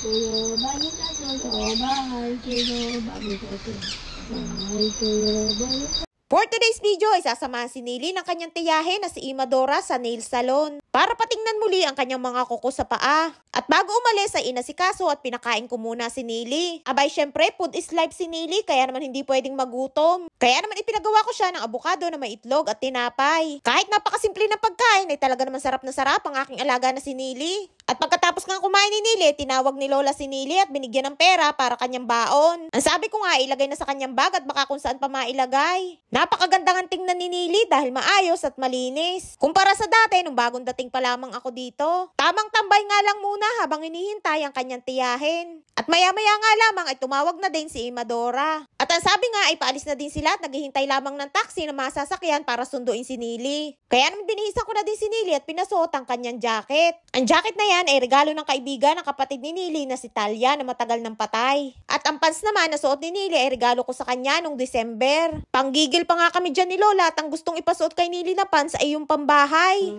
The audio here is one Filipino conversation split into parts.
tuyo, balita tuyo, bahay tuyo, balita tuyo, bahay tuyo, balita. For today's video ay sasamahan si Nely ng kanyang tiyahin na si Imadora sa nail salon para patingnan muli ang kanyang mga kuko sa paa. At bago umalis ay inasikaso at pinakain ko muna si Nely. Abay syempre food is life si Nely kaya naman hindi pwedeng magutom. Kaya naman ipinagawa ko siya ng abukado na may itlog at tinapay. Kahit napakasimple ng pagkain ay talaga naman sarap na sarap ang aking alaga na si Nely. At pagkatapos nga kumain ni Nely, tinawag ni Lola si Nely at binigyan ng pera para kanyang baon. Ang sabi ko nga ilagay na sa kanyang bag at baka kung saan pa mailagay. Napakaganda ng tingnan ni Nely dahil maayos at malinis. Kumpara sa dati nung bagong dating pa lamang ako dito. Tamang tambay nga lang muna habang hinihintay ang kanyang tiyahin. At maya-maya nga lamang ay tumawag na din si Imadora. At ang sabi nga ay paalis na din sila at naghihintay lamang ng taxi na masasakyan para sunduin si Nely. Kaya naman binihisan ko na din si Nely at pinasuot ang kanyang jacket. Ang jacket na yan ay regalo ng kaibigan ng kapatid ni Nely na si Talia na matagal ng patay. At ang pants naman na suot ni Nely ay regalo ko sa kanya nung December. Panggigil pa nga kami dyan ni Lola at ang gustong ipasuot kay Nely na pants ay yung pambahay.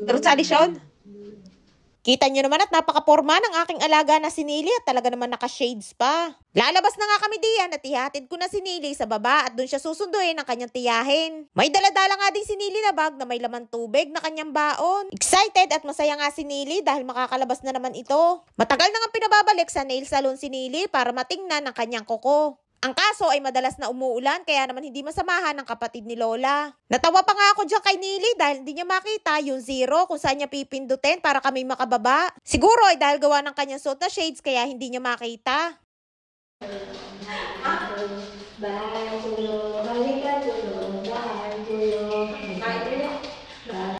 Terus sa adisyon? Kita nyo naman at napaka-porma ng aking alaga na si Nely at talaga naman naka-shades pa. Lalabas na nga kami diyan at ihatid ko na si Nely sa baba at doon siya susunduin ng kanyang tiyahin. May daladala nga din si Nely na bag na may laman tubig na kanyang baon. Excited at masaya nga si Nely dahil makakalabas na naman ito. Matagal na nga pinababalik sa nail salon si Nely para matingnan ang kanyang kuko. Ang kaso ay madalas na umuulan kaya naman hindi masamahan ng kapatid ni Lola. Natawa pa nga ako dyan kay Nely dahil hindi niya makita yung zero kung saan niya pipindutin para kami makababa. Siguro ay dahil gawa ng kanyang suot na shades kaya hindi niya makita.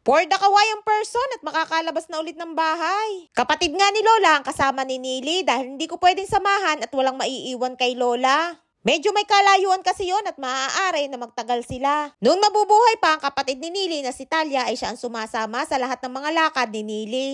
For the kawayang person at makakalabas na ulit ng bahay. Kapatid nga ni Lola ang kasama ni Nely dahil hindi ko pwedeng samahan at walang maiiwan kay Lola. Medyo may kalayuan kasi yon at maaari na magtagal sila. Noong nabubuhay pa ang kapatid ni Nely na si Talia ay siya ang sumasama sa lahat ng mga lakad ni Nely.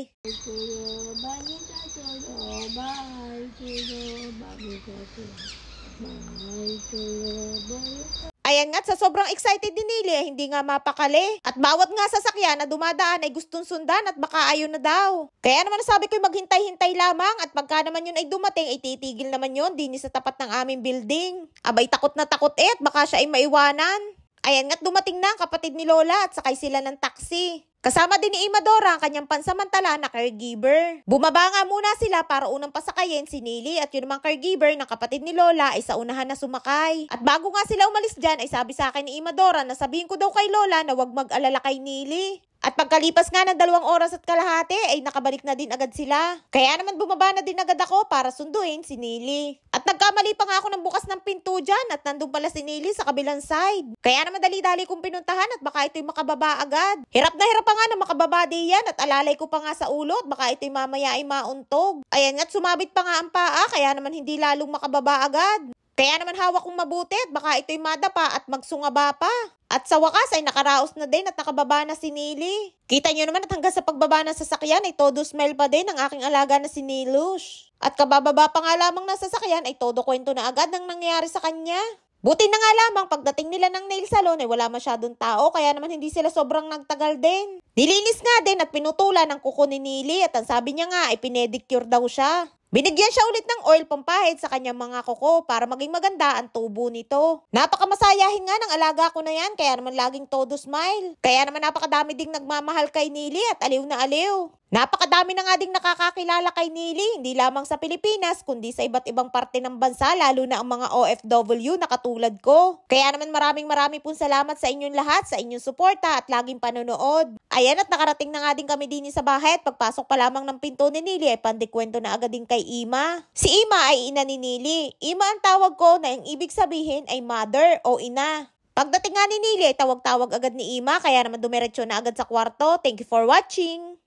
Ayan nga't sa sobrang excited ni Nely hindi nga mapakali. At bawat nga sasakyan na dumadaan ay gustong sundan at baka ayaw na daw. Kaya naman sabi ko maghintay-hintay lamang at pagka naman yun ay dumating ay titigil naman yun din sa tapat ng aming building. Abay takot na takot at baka siya ay maiwanan. Ayan nga't dumating na ang kapatid ni Lola at sakay sila ng taxi. Kasama din ni Imadora ang kanyang pansamantala na caregiver. Bumaba nga muna sila para unang pasakayin si Nely at yun namang caregiver ng kapatid ni Lola ay sa unahan na sumakay. At bago nga sila umalis dyan ay sabi sa akin ni Imadora na sabihin ko daw kay Lola na wag mag-alala kay Nely. At pagkalipas nga ng 2 oras at kalahati ay nakabalik na din agad sila. Kaya naman bumaba na din agad ako para sunduin si Nely. At nagkamali pa nga ako ng bukas ng pinto dyan at nandun pala si Nely sa kabilang side. Kaya naman dali-dali kong pinuntahan at baka ito'y makababa agad. Hirap na hirap pa nga na makababa diyan at alalay ko pa nga sa ulo at baka ito'y mamaya ay mauntog. Ayan nga't sumabit pa nga ang paa kaya naman hindi lalong makababa agad. Kaya naman hawak kong mabuti at baka ito'y madapa at magsungaba pa. At sa wakas ay nakaraos na din at nakababa na si Nely. Kita nyo naman at hanggang sa pagbaba ng sasakyan ay todo smile pa din ang aking alaga na si Nelush. At kabababa pa nga lamang ng sasakyan ay todo kwento na agad ng nangyari sa kanya. Buti na nga lamang pagdating nila ng nail salon ay wala masyadong tao kaya naman hindi sila sobrang nagtagal din. Nilinis nga din at pinutulan ng kuko ni Nely at ang sabi niya nga ay pinedicure daw siya. Binigyan siya ulit ng oil pampahid sa kanyang mga kuko para maging maganda ang tubo nito. Napakamasayahin nga ng alaga ko na yan kaya naman laging todo smile. Kaya naman napakadami ding nagmamahal kay Nely at aliw na aliw. Napakadami na nga ding nakakakilala kay Nely, hindi lamang sa Pilipinas, kundi sa iba't ibang parte ng bansa, lalo na ang mga OFW na katulad ko. Kaya naman maraming pong salamat sa inyong lahat, sa inyong suporta at laging panonood. Ayan at nakarating na nga din kami din sa bahay at pagpasok pa lamang ng pinto ni Nely ay pandikwento na agad din kay Ima. Si Ima ay ina ni Nely. Ima ang tawag ko na yung ibig sabihin ay mother o ina. Pagdating nga ni Nely ay tawag-tawag agad ni Ima kaya naman dumiretso na agad sa kwarto. Thank you for watching!